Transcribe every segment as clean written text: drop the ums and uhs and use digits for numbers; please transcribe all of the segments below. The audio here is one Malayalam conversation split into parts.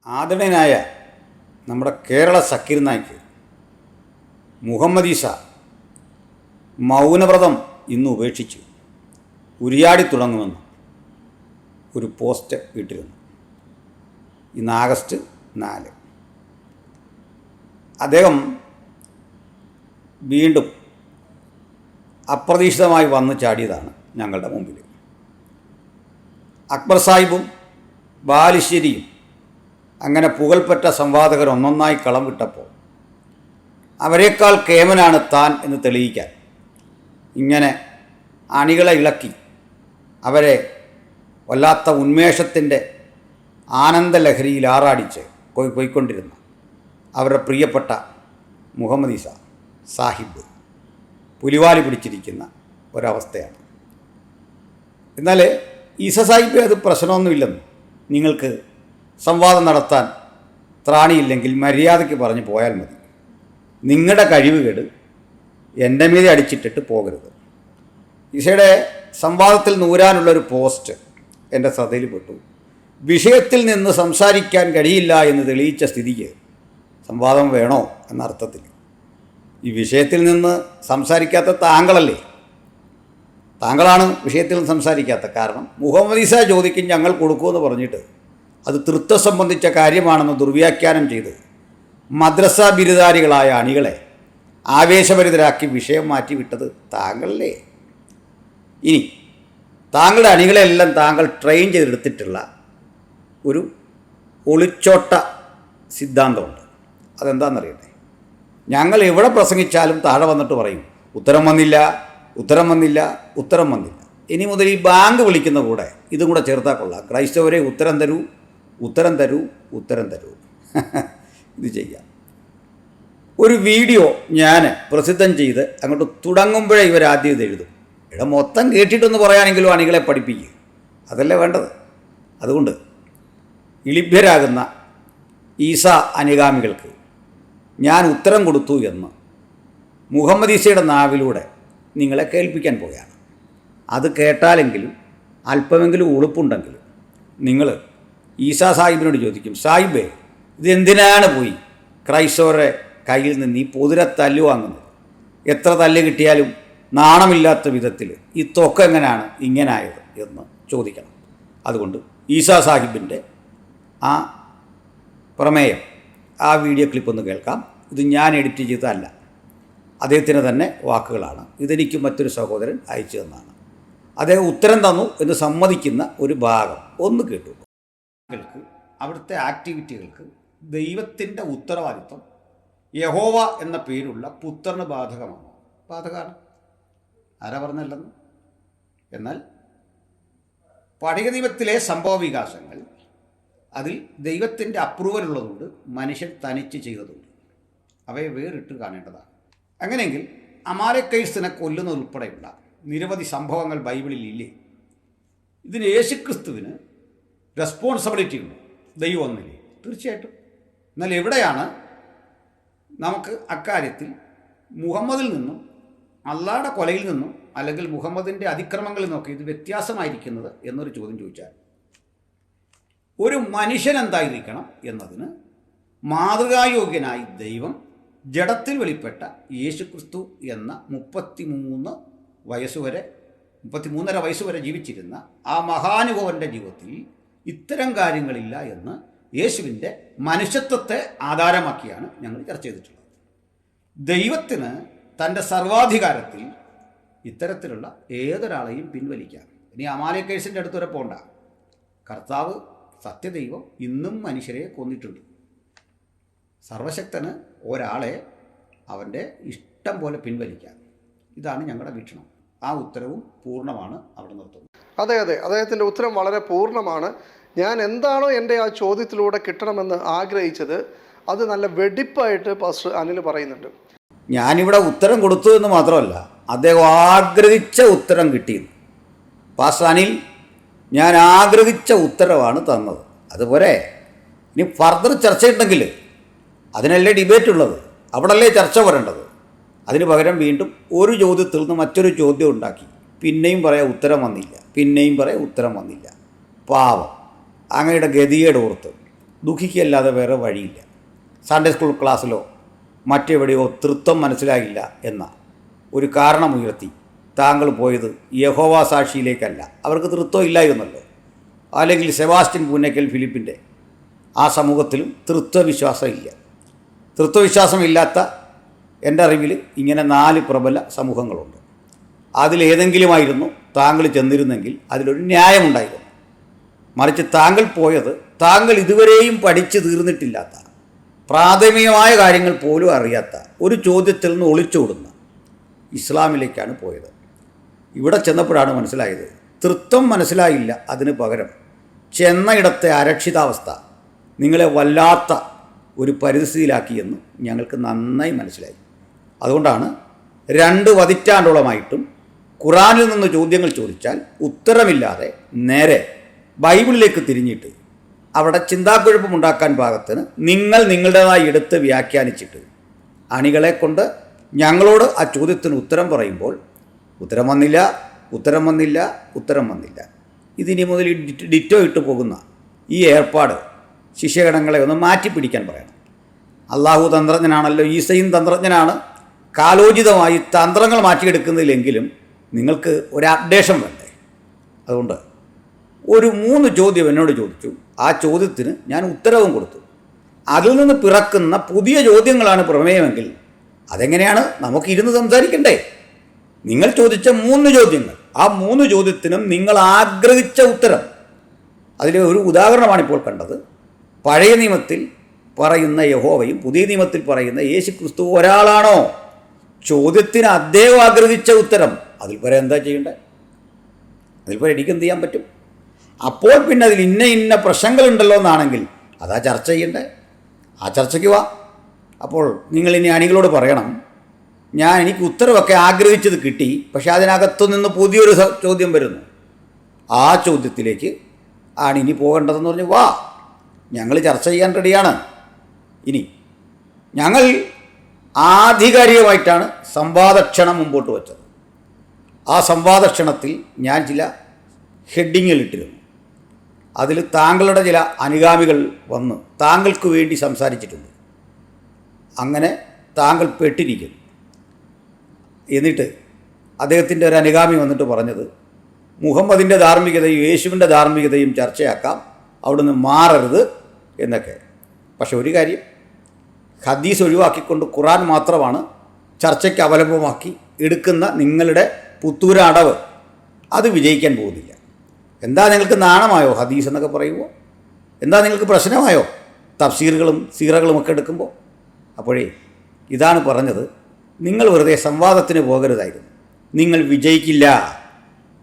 ആദരണീയനായ നമ്മുടെ കേരള സക്കീർ നായിക്ക് മുഹമ്മദ് ഈസ മൗനവ്രതം ഇന്ന് ഉപേക്ഷിച്ച് ഉരിയാടി തുടങ്ങുമെന്ന് ഒരു പോസ്റ്റ് ഇട്ടിരുന്നു. ഇന്ന് ആഗസ്റ്റ് 4. അദ്ദേഹം വീണ്ടും അപ്രതീക്ഷിതമായി വന്നു ചാടിയതാണ് ഞങ്ങളുടെ മുമ്പിൽ. അക്ബർ സാഹിബും ബാലുശ്ശേരിയും അങ്ങനെ പുകൾപ്പെട്ട സംവാദകർ ഒന്നൊന്നായി കളം വിട്ടപ്പോൾ അവരെക്കാൾ കേമനാണ് താൻ എന്ന് തെളിയിക്കാൻ ഇങ്ങനെ അണികളെ ഇളക്കി അവരെ വല്ലാത്ത ഉന്മേഷത്തിൻ്റെ ആനന്ദലഹരിയിൽ ആറാടിച്ച് പോയിക്കൊണ്ടിരുന്ന അവരുടെ പ്രിയപ്പെട്ട മുഹമ്മദ് ഈസ സാഹിബ് പുലിവാലി പിടിച്ചിരിക്കുന്ന ഒരവസ്ഥയാണ്. എന്നാൽ ഈസ സാഹിബ് അത് പ്രശ്നമൊന്നുമില്ലെന്ന്, നിങ്ങൾക്ക് സംവാദം നടത്താൻ ത്രാണിയില്ലെങ്കിൽ മര്യാദയ്ക്ക് പറഞ്ഞ് പോയാൽ മതി, നിങ്ങളുടെ കഴിവുകേട് എൻ്റെ മീതെ അടിച്ചിട്ടിട്ട് പോകരുത്. ഈസയുടെ സംവാദത്തിൽ നൂരാനുള്ളൊരു പോസ്റ്റ് എൻ്റെ ശ്രദ്ധയിൽപ്പെട്ടു. വിഷയത്തിൽ നിന്ന് സംസാരിക്കാൻ കഴിയില്ല എന്ന് തെളിയിച്ച സ്ഥിതിക്ക് സംവാദം വേണോ എന്ന അർത്ഥത്തിൽ. ഈ വിഷയത്തിൽ നിന്ന് സംസാരിക്കാത്ത താങ്കളല്ലേ, താങ്കളാണ് വിഷയത്തിൽ നിന്ന് സംസാരിക്കാത്ത. കാരണം മുഹമ്മദ് ഈസ ചോദിക്കും ഞങ്ങൾ കൊടുക്കുമെന്ന് പറഞ്ഞിട്ട് അത് തൃത്വം സംബന്ധിച്ച കാര്യമാണെന്ന് ദുർവ്യാഖ്യാനം ചെയ്ത് മദ്രസ ബിരുദാരികളായ അണികളെ ആവേശഭരിതരാക്കി വിഷയം മാറ്റിവിട്ടത് താങ്കളല്ലേ. ഇനി താങ്കളുടെ അണികളെല്ലാം താങ്കൾ ട്രെയിൻ ചെയ്തെടുത്തിട്ടുള്ള ഒരു ഒളിച്ചോട്ട സിദ്ധാന്തമുണ്ട്. അതെന്താണെന്നറിയട്ടെ, ഞങ്ങൾ എവിടെ പ്രസംഗിച്ചാലും താഴെ വന്നിട്ട് പറയും ഉത്തരം വന്നില്ല, ഉത്തരം വന്നില്ല, ഉത്തരം വന്നില്ല. ഇനി മുതൽ ഈ ബാങ്ക് വിളിക്കുന്ന കൂടെ ഇതും കൂടെ ചേർത്താൽ കൊള്ളാം, ക്രൈസ്തവരെ ഉത്തരം തരൂ, ഉത്തരം തരൂ, ഉത്തരം തരൂ. ഇത് ചെയ്യാം. ഒരു വീഡിയോ ഞാൻ പ്രസിദ്ധം ചെയ്ത് അങ്ങോട്ട് തുടങ്ങുമ്പോഴേ ഇവരാദ്യം ഇത് എഴുതും. ഇവിടെ മൊത്തം കേട്ടിട്ടൊന്ന് പറയാനെങ്കിലും അണികളെ പഠിപ്പിക്കുക, അതല്ലേ വേണ്ടത്. അതുകൊണ്ട് ഇളിഭ്യരാകുന്ന ഈസ അനുഗാമികൾക്ക് ഞാൻ ഉത്തരം കൊടുത്തു എന്ന് മുഹമ്മദ് ഈസയുടെ നാവിലൂടെ നിങ്ങളെ കേൾപ്പിക്കാൻ പോവുകയാണ്. അത് കേട്ടാലെങ്കിലും അല്പമെങ്കിലും ഉളുപ്പുണ്ടെങ്കിലും നിങ്ങൾ ഈസ സാഹിബിനോട് ചോദിക്കും, സാഹിബേ ഇതെന്തിനാണ് പോയി ക്രൈസ്തവരുടെ കയ്യിൽ നിന്ന് ഈ പൊതുരെ തല്ല് വാങ്ങുന്നത്? എത്ര തല്ല് കിട്ടിയാലും നാണമില്ലാത്ത വിധത്തിൽ ഈ തൊക്ക എങ്ങനെയാണ് ഇങ്ങനായത് എന്ന് ചോദിക്കണം. അതുകൊണ്ട് ഈസ സാഹിബിൻ്റെ ആ പ്രമേയം, ആ വീഡിയോ ക്ലിപ്പ് ഒന്ന് കേൾക്കാം. ഇത് ഞാൻ എഡിറ്റ് ചെയ്തതല്ല, അദ്ദേഹത്തിന് തന്നെ വാക്കുകളാണ്. ഇതെനിക്ക് മറ്റൊരു സഹോദരൻ അയച്ചു തന്നാണ്. അദ്ദേഹം ഉത്തരം തന്നു എന്ന് സമ്മതിക്കുന്ന ഒരു ഭാഗം ഒന്ന് കേട്ടു. അവിടുത്തെ ആക്ടിവിറ്റികൾക്ക് ദൈവത്തിൻ്റെ ഉത്തരവാദിത്വം യഹോവ എന്ന പേരുള്ള പുത്രന് ബാധകമാണോ? ബാധകമാണ്. ആരാ പറഞ്ഞല്ലെന്ന്? എന്നാൽ പഴയ നിയമത്തിലെ സംഭവ വികാസങ്ങൾ അതിൽ ദൈവത്തിൻ്റെ അപ്രൂവൽ ഉള്ളതുകൊണ്ട് മനുഷ്യൻ തനിച്ച് ചെയ്തതുണ്ട്. അവയെ വേറിട്ട് കാണേണ്ടതാണ്. അങ്ങനെയെങ്കിൽ അമാലേക്കൈസിനെ കൊല്ലുന്നതുൾപ്പെടെയുള്ള നിരവധി സംഭവങ്ങൾ ബൈബിളിൽ ഇല്ലേ? ഇതിന് യേശുക്രിസ്തുവിന് റെസ്പോൺസിബിലിറ്റി ഉണ്ട്, ദൈവം ഒന്നില്ലേ? തീർച്ചയായിട്ടും. എന്നാൽ എവിടെയാണ് നമുക്ക് അക്കാര്യത്തിൽ മുഹമ്മദിൽ നിന്നും അള്ളാഹുടെ കൊലയിൽ നിന്നും അല്ലെങ്കിൽ മുഹമ്മദിൻ്റെ അതിക്രമങ്ങളിൽ നിന്നൊക്കെ ഇത് വ്യത്യാസമായിരിക്കുന്നത് എന്നൊരു ചോദ്യം ചോദിച്ചാൽ, ഒരു മനുഷ്യൻ എന്തായിരിക്കണം എന്നതിന് മാതൃകായോഗ്യനായി ദൈവം ജഡത്തിൽ വെളിപ്പെട്ട യേശുക്രിസ്തു എന്ന 33 വയസ്സ് വരെ ജീവിച്ചിരുന്ന ആ മഹാനുഭവൻ്റെ ജീവിതത്തിൽ ഇത്തരം കാര്യങ്ങളില്ല എന്ന് യേശുവിൻ്റെ മനുഷ്യത്വത്തെ ആധാരമാക്കിയാണ് ഞങ്ങൾ ചർച്ച ചെയ്തിട്ടുള്ളത്. ദൈവത്തിന് തൻ്റെ സർവാധികാരത്തിൽ ഇത്തരത്തിലുള്ള ഏതൊരാളെയും പിൻവലിക്കാം. ഇനി അമാലേക്കൈസിൻ്റെ അടുത്ത് വരെ പോകണ്ട. കർത്താവ് സത്യദൈവം ഇന്നും മനുഷ്യരെ കൊന്നിട്ടുണ്ട്. സർവശക്തന് ഒരാളെ അവൻ്റെ ഇഷ്ടം പോലെ പിൻവലിക്കാം. ഇതാണ് ഞങ്ങളുടെ വീക്ഷണം. ആ ഉത്തരവും പൂർണ്ണമാണ്. അവിടെ നിർത്തുന്നത്. അതെ, അദ്ദേഹത്തിൻ്റെ ഉത്തരം വളരെ പൂർണ്ണമാണ്. ഞാൻ എന്താണോ എൻ്റെ ആ ചോദ്യത്തിലൂടെ കിട്ടണമെന്ന് ആഗ്രഹിച്ചത് അത് നല്ല വെടിപ്പായിട്ട് പാസ്റ്റർ അനിൽ പറയുന്നുണ്ട്. ഞാനിവിടെ ഉത്തരം കൊടുത്തു എന്ന് മാത്രമല്ല, അദ്ദേഹം ആഗ്രഹിച്ച ഉത്തരം കിട്ടിയെന്ന്. പാസ്റ്റർ അനിൽ ഞാൻ ആഗ്രഹിച്ച ഉത്തരവാണ് തന്നത്. അതുപോലെ ഇനി ഫർദർ ചർച്ചയുണ്ടെങ്കിൽ അതിനല്ലേ ഡിബേറ്റ് ഉള്ളത്, അവിടല്ലേ ചർച്ച വരേണ്ടത്. അതിന് പകരം വീണ്ടും ഒരു ചോദ്യത്തിൽ നിന്ന് മറ്റൊരു ചോദ്യം ഉണ്ടാക്കി, പിന്നെയും പറയാം ഉത്തരം വന്നില്ല, പിന്നെയും പറയാം ഉത്തരം വന്നില്ല. പാവം അങ്ങയുടെ ഗതികേട് ഓർത്ത് ദുഃഖിക്കുകയല്ലാതെ വേറെ വഴിയില്ല. സൺഡേ സ്കൂൾ ക്ലാസ്സിലോ മറ്റെവിടെയോ തൃത്വം മനസ്സിലായില്ല എന്ന ഒരു കാരണമുയർത്തി താങ്കൾ പോയത് യഹോവ സാക്ഷിയിലേക്കല്ല. അവർക്ക് തൃത്വം ഇല്ലായിരുന്നല്ലോ. അല്ലെങ്കിൽ സെബാസ്റ്റ്യൻ പൂനക്കൽ ഫിലിപ്പിൻ്റെ ആ സമൂഹത്തിലും തൃത്വവിശ്വാസം ഇല്ല. തൃത്വവിശ്വാസമില്ലാത്ത എൻ്റെ അറിവിൽ ഇങ്ങനെ 4 പ്രബല സമൂഹങ്ങളുണ്ട്. അതിലേതെങ്കിലുമായിരുന്നു താങ്കൾ ചെന്നിരുന്നെങ്കിൽ അതിലൊരു ന്യായമുണ്ടായിരുന്നു. മറിച്ച് താങ്കൾ പോയത് താങ്കൾ ഇതുവരെയും പഠിച്ചു തീർന്നിട്ടില്ലാത്ത പ്രാഥമികമായ കാര്യങ്ങൾ പോലും അറിയാത്ത ഒരു ചോദ്യത്തിൽ നിന്ന് ഒളിച്ചോടുന്ന ഇസ്ലാമിലേക്കാണ് പോയത്. ഇവിടെ ചെന്നപ്പോഴാണ് മനസ്സിലായത് തൃത്വം മനസ്സിലായില്ല. അതിന് പകരം ചെന്നയിടത്തെ അരക്ഷിതാവസ്ഥ നിങ്ങളെ വല്ലാത്ത ഒരു പരിസ്ഥിതിയിലാക്കിയെന്ന് ഞങ്ങൾക്ക് നന്നായി മനസ്സിലായി. അതുകൊണ്ടാണ് 2 പതിറ്റാണ്ടോളമായിട്ടും ഖുറാനിൽ നിന്ന് ചോദ്യങ്ങൾ ചോദിച്ചാൽ ഉത്തരമില്ലാതെ നേരെ ബൈബിളിലേക്ക് തിരിഞ്ഞിട്ട് അവിടെ ചിന്താക്കുഴപ്പമുണ്ടാക്കാൻ പാകത്തിന് നിങ്ങൾ നിങ്ങളുടേതായി എടുത്ത് വ്യാഖ്യാനിച്ചിട്ട് അണികളെ കൊണ്ട് ഞങ്ങളോട് ആ ചോദ്യത്തിന് ഉത്തരം പറയുമ്പോൾ ഉത്തരം വന്നില്ല. ഇതിനി മുതൽ ഡിറ്റോ ഇട്ട് പോകുന്ന ഈ ഏർപ്പാട് ശിഷ്യഗണങ്ങളെ ഒന്ന് മാറ്റിപ്പിടിക്കാൻ പറയണം. അള്ളാഹു തന്ത്രജ്ഞനാണല്ലോ, ഈസയും തന്ത്രജ്ഞനാണ്. കാലോചിതമായി തന്ത്രങ്ങൾ മാറ്റിയെടുക്കുന്നില്ലെങ്കിലും നിങ്ങൾക്ക് ഒരു അപ്ഡേഷൻ വേണ്ടേ? അതുകൊണ്ട് ഒരു 3 ചോദ്യം എന്നോട് ചോദിച്ചു. ആ ചോദ്യത്തിന് ഞാൻ ഉത്തരവും കൊടുത്തു. അതിൽ നിന്ന് പിറക്കുന്ന പുതിയ ചോദ്യങ്ങളാണ് പ്രമേയമെങ്കിൽ അതെങ്ങനെയാണ് നമുക്ക് ഇരുന്ന് സംസാരിക്കണ്ടേ? നിങ്ങൾ ചോദിച്ച 3 ചോദ്യങ്ങൾ, ആ 3 ചോദ്യത്തിനും നിങ്ങൾ ആഗ്രഹിച്ച ഉത്തരം. അതിലെ ഒരു ഉദാഹരണമാണിപ്പോൾ കണ്ടത്. പഴയ നിയമത്തിൽ പറയുന്ന യഹോവയും പുതിയ നിയമത്തിൽ പറയുന്ന യേശു ക്രിസ്തു ഒരാളാണോ? ചോദ്യത്തിന് അദ്ദേഹം ആഗ്രഹിച്ച ഉത്തരം. അതിൽ പരം എന്താ ചെയ്യേണ്ടത്? അതിൽ പരം എനിക്ക് എന്ത് ചെയ്യാൻ പറ്റും? അപ്പോൾ പിന്നെ അതിൽ ഇന്ന പ്രശ്നങ്ങളുണ്ടല്ലോ എന്നാണെങ്കിൽ അതാ ചർച്ച ചെയ്യണ്ടേ. ആ ചർച്ചയ്ക്ക് വാ. അപ്പോൾ നിങ്ങൾ ഇനി അണികളോട് പറയണം, എനിക്ക് ഉത്തരവൊക്കെ ആഗ്രഹിച്ചത് കിട്ടി, പക്ഷേ അതിനകത്തു നിന്ന് പുതിയൊരു ചോദ്യം വരുന്നു. ആ ചോദ്യത്തിലേക്ക് ആണ് ഇനി പോകേണ്ടതെന്ന് പറഞ്ഞ് വാ, ഞങ്ങൾ ചർച്ച ചെയ്യാൻ റെഡിയാണ്. ഇനി ഞങ്ങൾ ആധികാരികമായിട്ടാണ് സംവാദക്ഷണം മുമ്പോട്ട് വച്ചത്. ആ സംവാദക്ഷണത്തിൽ ഞാൻ ചില ഹെഡിങ്ങുകൾ ഇട്ടിരുന്നു. അതിൽ താങ്കളുടെ ചില അനുഗാമികൾ വന്ന് താങ്കൾക്ക് വേണ്ടി സംസാരിച്ചിട്ടുണ്ട്. അങ്ങനെ താങ്കൾ പെട്ടിരിക്കുന്നു. എന്നിട്ട് അദ്ദേഹത്തിൻ്റെ ഒരു അനുഗാമി വന്നിട്ട് പറഞ്ഞത്, മുഹമ്മദിൻ്റെ ധാർമ്മികതയും യേശുവിൻ്റെ ധാർമ്മികതയും ചർച്ചയാക്കാം, അവിടുന്ന് മാറരുത് എന്നൊക്കെ. പക്ഷെ ഒരു കാര്യം, ഹദീസ് ഒഴിവാക്കിക്കൊണ്ട് ഖുറാൻ മാത്രമാണ് ചർച്ചയ്ക്ക് അവലംബമാക്കി എടുക്കുന്ന നിങ്ങളുടെ പുത്തൂര അടവ് അത് വിജയിക്കാൻ പോകുന്നില്ല. എന്താ നിങ്ങൾക്ക് നാണമായോ ഹദീസ് എന്നൊക്കെ പറയുമ്പോൾ? എന്താ നിങ്ങൾക്ക് പ്രശ്നമായോ തഫ്സീറുകളും സീറകളും ഒക്കെ എടുക്കുമ്പോൾ? അപ്പോഴേ ഇതാണ് പറഞ്ഞത്, നിങ്ങൾ വെറുതെ സംവാദത്തിന് പോകരുതായിരുന്നു. നിങ്ങൾ വിജയിക്കില്ല.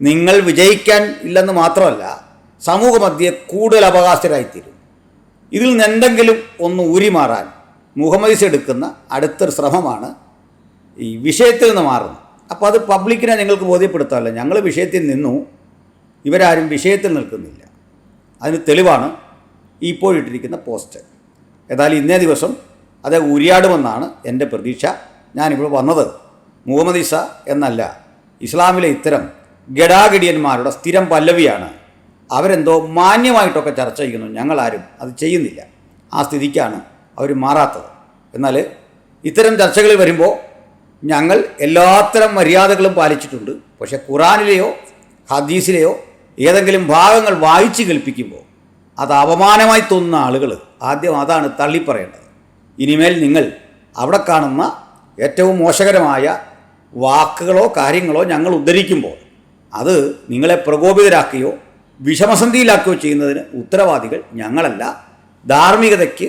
നിങ്ങൾ വിജയിക്കാൻ ഇല്ലെന്ന് മാത്രമല്ല, സമൂഹമധ്യേ കൂടുതൽ അപകാശരായിത്തീരും. ഇതിൽ നിന്ന് എന്തെങ്കിലും ഒന്ന് ഊരിമാറാൻ മുഹമ്മദീസ് എടുക്കുന്ന അടുത്തൊരു ശ്രമമാണ് ഈ വിഷയത്തിൽ നിന്ന് മാറുന്നത്. അപ്പോൾ അത് പബ്ലിക്കിനെ നിങ്ങൾക്ക് ബോധ്യപ്പെടുത്താമല്ലോ, ഞങ്ങൾ വിഷയത്തിൽ നിന്നു, ഇവരാരും വിഷയത്തിൽ നിൽക്കുന്നില്ല. അതിന് തെളിവാണ് ഇപ്പോഴിട്ടിരിക്കുന്ന പോസ്റ്റ്. ഏതായാലും ഇന്നേ ദിവസം അത് ഉരിയാടുമെന്നാണ് എൻ്റെ പ്രതീക്ഷ. ഞാനിപ്പോൾ വന്നത് മുഹമ്മദീസ എന്നല്ല, ഇസ്ലാമിലെ ഇത്തരം ഗഡാഗഡിയന്മാരുടെ സ്ഥിരം പല്ലവിയാണ്. അവരെന്തോ മാന്യമായിട്ടൊക്കെ ചർച്ച ചെയ്യുന്നു, ഞങ്ങളാരും അത് ചെയ്യുന്നില്ല. ആ സ്ഥിതിക്കാണ് അവർ മാറാത്തത്. എന്നാൽ ഇത്തരം ചർച്ചകളിൽ വരുമ്പോൾ ഞങ്ങൾ എല്ലാത്തരം മര്യാദകളും പാലിച്ചിട്ടുണ്ട്. പക്ഷേ ഖുറാനിലെയോ ഹദീസിലെയോ ഏതെങ്കിലും ഭാഗങ്ങൾ വായിച്ച് കേൾപ്പിക്കുമ്പോൾ അത് അപമാനമായി തോന്നുന്ന ആളുകൾ ആദ്യം അതാണ് തള്ളിപ്പറയേണ്ടത്. ഇനിമേൽ നിങ്ങൾ അവിടെ കാണുന്ന ഏറ്റവും മോശകരമായ വാക്കുകളോ കാര്യങ്ങളോ ഞങ്ങൾ ഉദ്ധരിക്കുമ്പോൾ അത് നിങ്ങളെ പ്രകോപിതരാക്കുകയോ വിഷമസന്ധിയിലാക്കുകയോ ചെയ്യുന്നതിന് ഉത്തരവാദികൾ ഞങ്ങളല്ല. ധാർമ്മികതയ്ക്ക്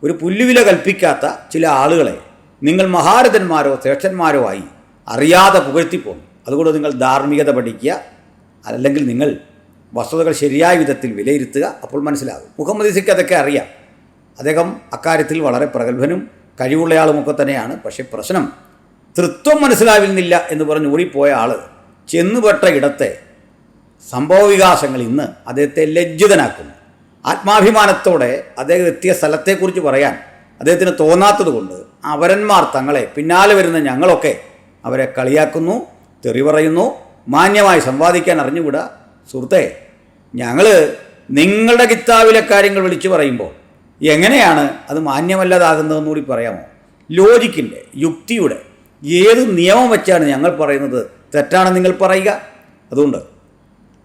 ഒരു പുല്ലുവില കൽപ്പിക്കാത്ത ചില ആളുകളെ നിങ്ങൾ മഹാരഥന്മാരോ ശ്രേഷ്ഠന്മാരോ ആയി അറിയാതെ പുകഴ്ത്തിപ്പോന്നു. അതുകൊണ്ട് നിങ്ങൾ ധാർമ്മികത പഠിക്കുക, അല്ലെങ്കിൽ നിങ്ങൾ വസ്തുതകൾ ശരിയായ വിധത്തിൽ വിലയിരുത്തുക. അപ്പോൾ മനസ്സിലാകും. മുഹമ്മദീസയ്ക്ക് അതൊക്കെ അറിയാം. അദ്ദേഹം അക്കാര്യത്തിൽ വളരെ പ്രഗത്ഭനും കഴിവുള്ളയാളുമൊക്കെ തന്നെയാണ്. പക്ഷേ പ്രശ്നം തൃത്വം മനസ്സിലാവുന്നില്ല എന്ന് പറഞ്ഞ് ഓടിപ്പോയ ആൾ ചെന്നുപെട്ട ഇടത്തെ സംഭവവികാസങ്ങൾ ഇന്ന് അദ്ദേഹത്തെ ലജ്ജിതനാക്കുന്നു. ആത്മാഭിമാനത്തോടെ അദ്ദേഹം എത്തിയ സ്ഥലത്തെക്കുറിച്ച് പറയാൻ അദ്ദേഹത്തിന് തോന്നാത്തത് കൊണ്ട് അവരന്മാർ തങ്ങളെ പിന്നാലെ വരുന്ന ഞങ്ങളൊക്കെ അവരെ കളിയാക്കുന്നു, തെറി പറയുന്നു. മാന്യമായി സമ്പാദിക്കാൻ അറിഞ്ഞുകൂടാ. സുഹൃത്തെ, ഞങ്ങൾ നിങ്ങളുടെ കിതാബിലെ കാര്യങ്ങൾ വിളിച്ചു പറയുമ്പോൾ എങ്ങനെയാണ് അത് മാന്യമല്ലാതാകുന്നതെന്ന് കൂടി പറയാമോ? ലോജിക്കിൻ്റെ, യുക്തിയുടെ ഏത് നിയമം വെച്ചാണ് ഞങ്ങൾ പറയുന്നത് തെറ്റാണെന്ന് നിങ്ങൾ പറയുക? അതുകൊണ്ട്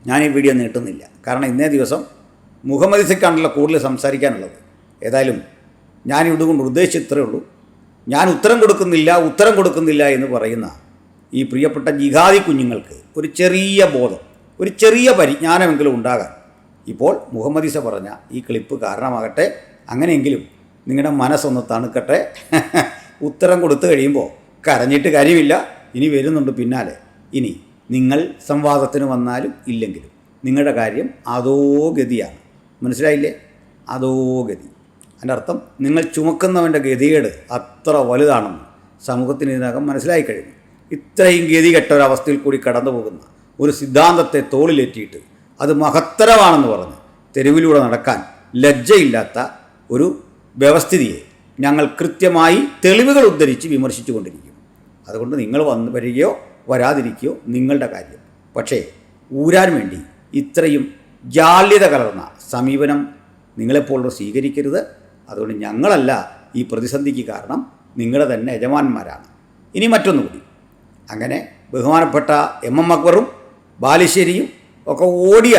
ഞാൻ ഈ വീഡിയോ നീട്ടുന്നില്ല. കാരണം ഇന്നേ ദിവസം മുഹമ്മദിസക്കാണല്ലോ കൂടുതൽ സംസാരിക്കാനുള്ളത്. ഏതായാലും ഞാൻ ഇതുകൊണ്ട് ഉദ്ദേശിച്ചത്രേ ഉള്ളൂ. ഞാൻ ഉത്തരം കൊടുക്കുന്നില്ല എന്ന് പറയുന്ന ഈ പ്രിയപ്പെട്ട ജിഹാദി കുഞ്ഞുങ്ങൾക്ക് ഒരു ചെറിയ ബോധം, ഒരു ചെറിയ പരിജ്ഞാനമെങ്കിലും ഉണ്ടാകാൻ ഇപ്പോൾ മുഹമ്മദീസ പറഞ്ഞ ഈ ക്ലിപ്പ് കാരണമാകട്ടെ. അങ്ങനെയെങ്കിലും നിങ്ങളുടെ മനസ്സൊന്ന് തണുക്കട്ടെ. ഉത്തരം കൊടുത്തു കഴിയുമ്പോൾ കരഞ്ഞിട്ട് കാര്യമില്ല, ഇനി വരുന്നുണ്ട് പിന്നാലെ. ഇനി നിങ്ങൾ സംവാദത്തിന് വന്നാലും ഇല്ലെങ്കിലും നിങ്ങളുടെ കാര്യം അതോ ഗതിയാണ്. മനസ്സിലായില്ലേ? അതോ ഗതി. അതിൻ്റെ അർത്ഥം നിങ്ങൾ ചുമക്കുന്നവൻ്റെ ഗതികേട് അത്ര വലുതാണെന്ന് സമൂഹത്തിന് ഇതിനകം മനസ്സിലായി കഴിഞ്ഞു. ഇത്രയും ഗതികെട്ട ഒരവസ്ഥയിൽ കൂടി കടന്നു പോകുന്ന ഒരു സിദ്ധാന്തത്തെ തോളിലേറ്റിയിട്ട് അത് മഹത്തരമാണെന്ന് പറഞ്ഞ് തെരുവിലൂടെ നടക്കാൻ ലജ്ജയില്ലാത്ത ഒരു വ്യവസ്ഥിതിയെ ഞങ്ങൾ കൃത്യമായി തെളിവുകൾ ഉദ്ധരിച്ച് വിമർശിച്ചു കൊണ്ടിരിക്കും. അതുകൊണ്ട് നിങ്ങൾ വരികയോ വരാതിരിക്കുകയോ നിങ്ങളുടെ കാര്യം. പക്ഷേ ഊരാൻ വേണ്ടി ഇത്രയും ജാള്യത കലർന്ന സമീപനം നിങ്ങളെപ്പോലുള്ള സ്വീകരിക്കരുത്. അതുകൊണ്ട് ഞങ്ങളല്ല ഈ പ്രതിസന്ധിക്ക് കാരണം, നിങ്ങളുടെ തന്നെ യജമാന്മാരാണ്. ഇനി മറ്റൊന്നുകൂടി, അങ്ങനെ ബഹുമാനപ്പെട്ട എം അക്ബറും ബാലുശ്ശേരിയും ഒക്കെ ഓടിയ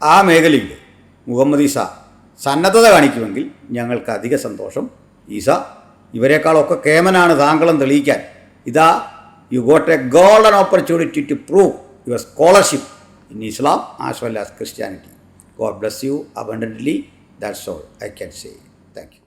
ആ മേഖലയിൽ മുഹമ്മദ് ഈസ സന്നദ്ധത കാണിക്കുമെങ്കിൽ ഞങ്ങൾക്ക് അധിക സന്തോഷം. ഈസ ഇവരെക്കാളൊക്കെ കേമനാണ് താങ്കളെന്ന് തെളിയിക്കാൻ ഇതാ you got a golden opportunity to prove your scholarship in Islam as well as Christianity. God bless you abundantly. That's all I can say. Thank you.